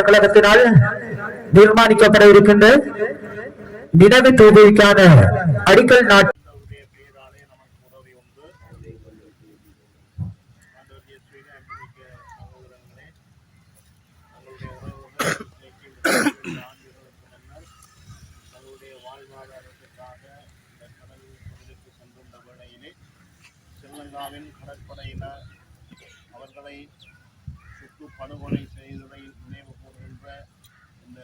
கழகத்தினால் தீர்மானிக்கப்பட இருக்கின்ற நினைவு தூவிக்கான அடிக்கல் நாட்டு ஸ்ரீலங்காவின் கடற்படையினர் அவர்களை சுட்டு படுகொலை செய்ததை நினைவு கூறுகின்ற இந்த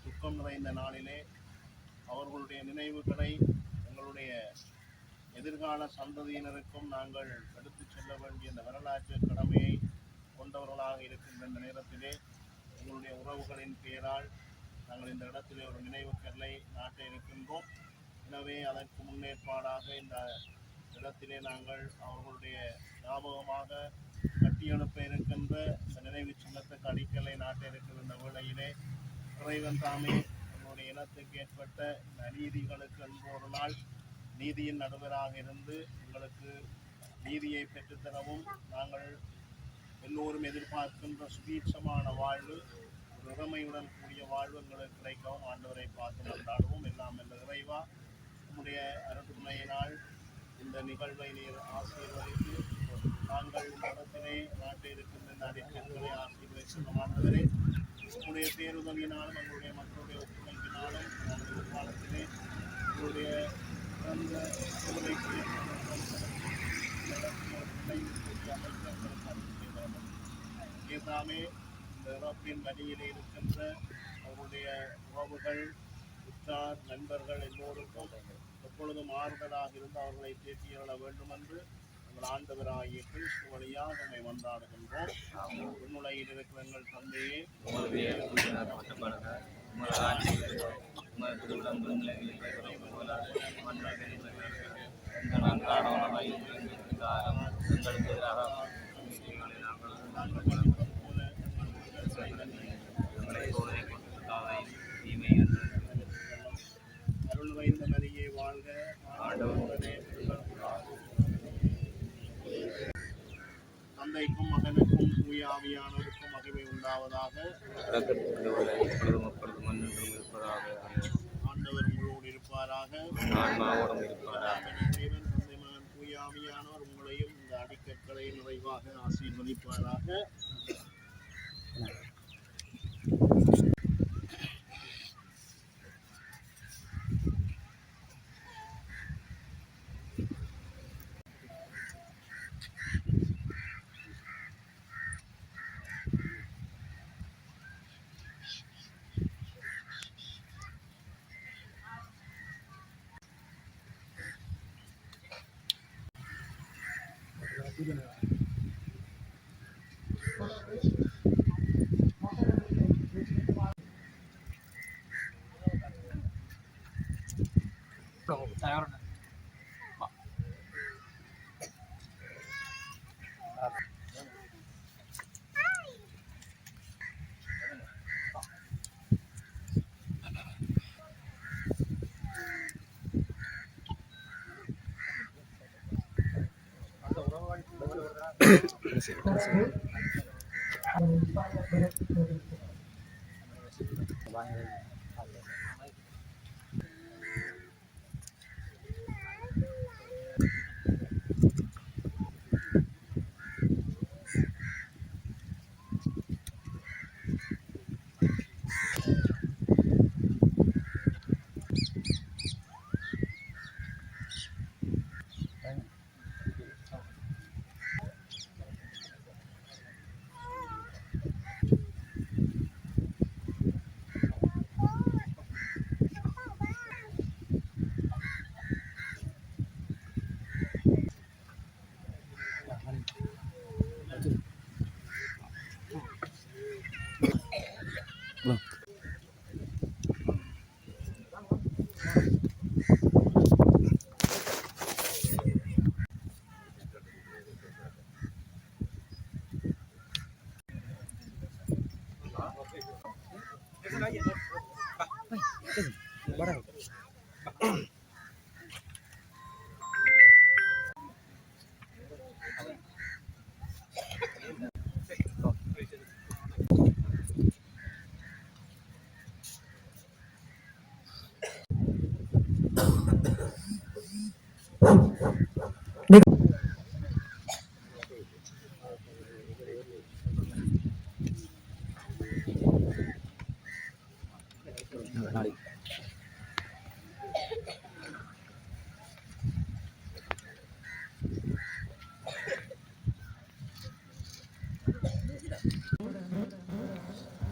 துக்கம் நிறைந்த நாளிலே அவர்களுடைய நினைவுகளை எங்களுடைய எதிர்கால சந்ததியினருக்கும் நாங்கள் எடுத்துச் செல்ல வேண்டிய இந்த வரலாற்று கடமையை கொண்டவர்களாக இருக்கின்ற இந்த நேரத்திலே எங்களுடைய உறவுகளின் பெயரால் நாங்கள் இந்த இடத்திலே ஒரு நினைவு கல்லை நாட்ட இருக்கின்றோம். எனவே அதற்கு முன்னேற்பாடாக இந்த இடத்திலே நாங்கள் அவர்களுடைய ஞாபகமாக கட்டியெழுப்ப இருக்கின்ற இந்த நினைவு சின்னத்துக்கு அடிக்கலை நாட்ட இருக்கின்ற இந்த வேளையிலே இறைவன் தாமே எங்களுடைய இனத்துக்கு ஏற்பட்ட இந்த அநீதிகளுக்கு என்று ஒரு நாள் நீதியின் நடுவராக இருந்து எங்களுக்கு நீதியை பெற்றுத்தரவும் நாங்கள் எல்லோரும் எதிர்பார்க்கின்ற சுபீட்சமான வாழ்வு ஒரு இறமையுடன் கூடிய வாழ்வு எங்களுக்கு கிடைக்கவும் ஆண்டவரை பார்த்து கொண்டாடுவோம். எல்லாம் என்ற இறைவா நம்முடைய அருட்துணையினால் இந்த நிகழ்வை நீர் ஆசீர்வதித்து நாங்கள் இடத்திலே நாட்டில் இருக்கின்ற இந்த அறிக்கைகளை ஆசீர்வதித்து ஆண்டவரே உங்களுடைய பேருதவியினாலும் எங்களுடைய மக்களுடைய ஒத்துழைப்பினாலும் நாங்கள் எதிர்காலத்திலே எங்களுடைய பிறந்த விடுதலைக்கு ஏதாமே இந்த இறப்பின் வழியிலே இருக்கின்ற அவருடைய உறவுகள் உற்றார் நண்பர்கள் எல்லோருக்கும் எப்பொழுதும் ஆறுதலாக இருந்து அவர்களை தேற்றியெழ வேண்டும் என்று எங்கள் ஆண்டவராகிய கிறிஸ்து வழியாக நம்மை மன்றாடுகின்றோம். உன்னுலையில் இருக்கிற எங்கள் தந்தையே அருள் வைந்த நதியை வாழ்க தந்தைக்கும் மகனுக்கும் தூய ஆவியானவருக்கும் மகிமை உண்டாவதாக. ஆண்டவர் உங்களோடு இருப்பாராக. தேவன் தந்தை மகன் தூய ஆவியானவர் உங்களையும் இந்த அடிக்கற்களை நிறைவாக ஆசீர்வதிப்பாராக.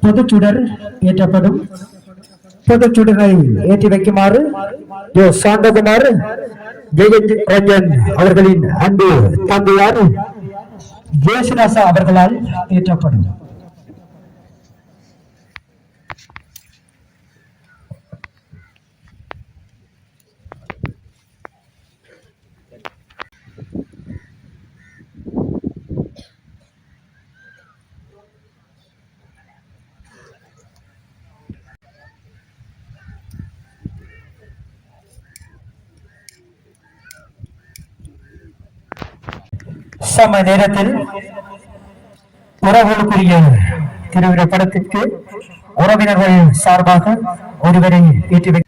பொதுச்சுடர் ஏற்றப்படும். பொதுச்சுடரை ஏற்றி வைக்குமாறு சாந்தகுமார் ஜெயந்த் ரஞ்சன் அவர்களின் அன்பு தந்தையார் ஜேசுதாசா அவர்களால் ஏற்றப்படும். சம நேரத்தில் உறவுகளுக்குரிய திருவிழா படத்திற்கு உறவினர்கள் சார்பாக ஒருவரை ஏற்றி வை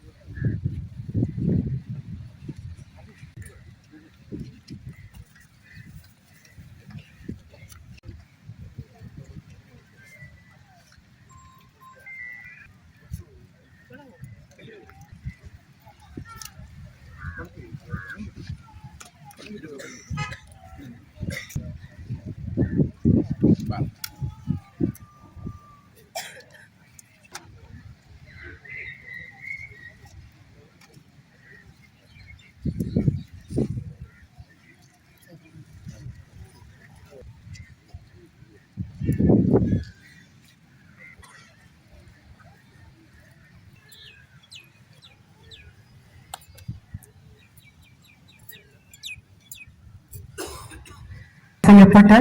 செய்யப்பட்ட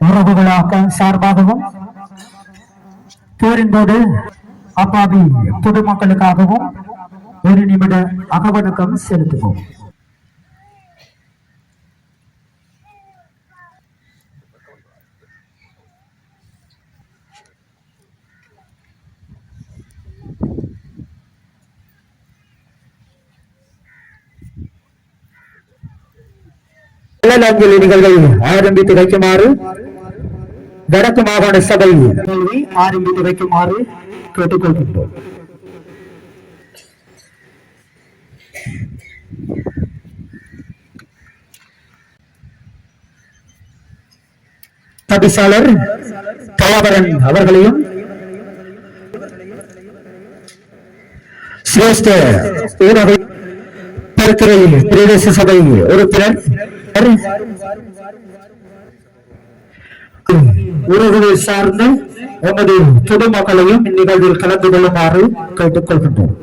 உறவுகளாக சார்பாகவும் போரின் போது அப்பாவி பொதுமக்களுக்காகவும் ஒரு நிமிட அகவணக்கம் செலுத்துவோம். அஞ்சலி நிகழ்வை ஆரம்பித்து வைக்குமாறு வடக்கு மாகாண சபை ஆரம்பித்து வைக்குமாறு கேட்டுக்கொள்கின்றோம். தபிசாளர் தயாபரன் அவர்களையும் சிரேஷ்ட ஊரக பிரதேச சபை உறுப்பினர் உறவுகளை சார்ந்த எமது பொதுமக்களையும் இந்நிகழ்வில் கலந்து கொள்ளுமாறு கேட்டுக் கொள்கின்றோம்.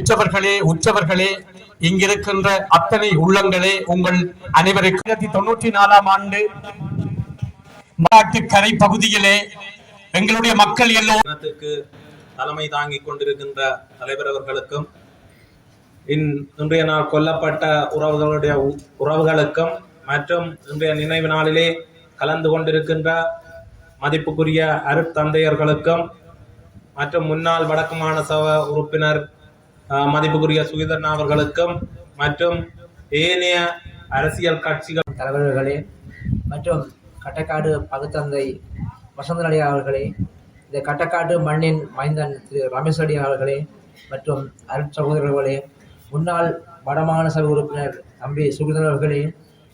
பெற்றவர்களே, உற்றவர்களே, இங்கிருக்கின்ற அத்தனை உள்ளங்களே, உங்கள் அனைவருக்கும் 1994 ஆண்டு கரை பகுதியிலே எங்களுடைய மக்கள் இனத்திற்கு தலைமை தாங்கிக் கொண்டிருக்கின்ற தலைவர் அவர்களுக்கும் இன்றைய நாள் கொல்லப்பட்ட உறவுகளுக்கும் மற்றும் இன்றைய நினைவு நாளிலே கலந்து கொண்டிருக்கின்ற மதிப்புக்குரிய அருட்தந்தையர்களுக்கும் மற்றும் முன்னாள் வடக்கு மாகாண சபை உறுப்பினர் மதிப்புக்குரிய சுகிதரன் அவர்களுக்கும் மற்றும் ஏனைய அரசியல் கட்சிகள் தலைவர்களே மற்றும் கட்டக்காடு பகுத்தந்தை வசந்தனடி அவர்களே, இந்த கட்டக்காடு மண்ணின் மைந்தன் திரு ரமேஸ்வரி அவர்களே மற்றும் அருட்சகோதரர்களே, முன்னாள் வடமாகாண சபை உறுப்பினர் தம்பி சுகிதரன் அவர்களே,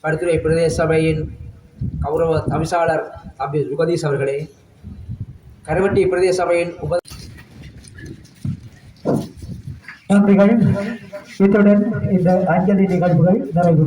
படுத்துறை பிரதேச சபையின் கௌரவ தவிசாளர் தம்பி யுகதீஷ் அவர்களே, கருவட்டி பிரதேச சபையின் நன்றிகள். இத்துடன் இந்த அஞ்சலி நிகழ்வுகள் நிறைவு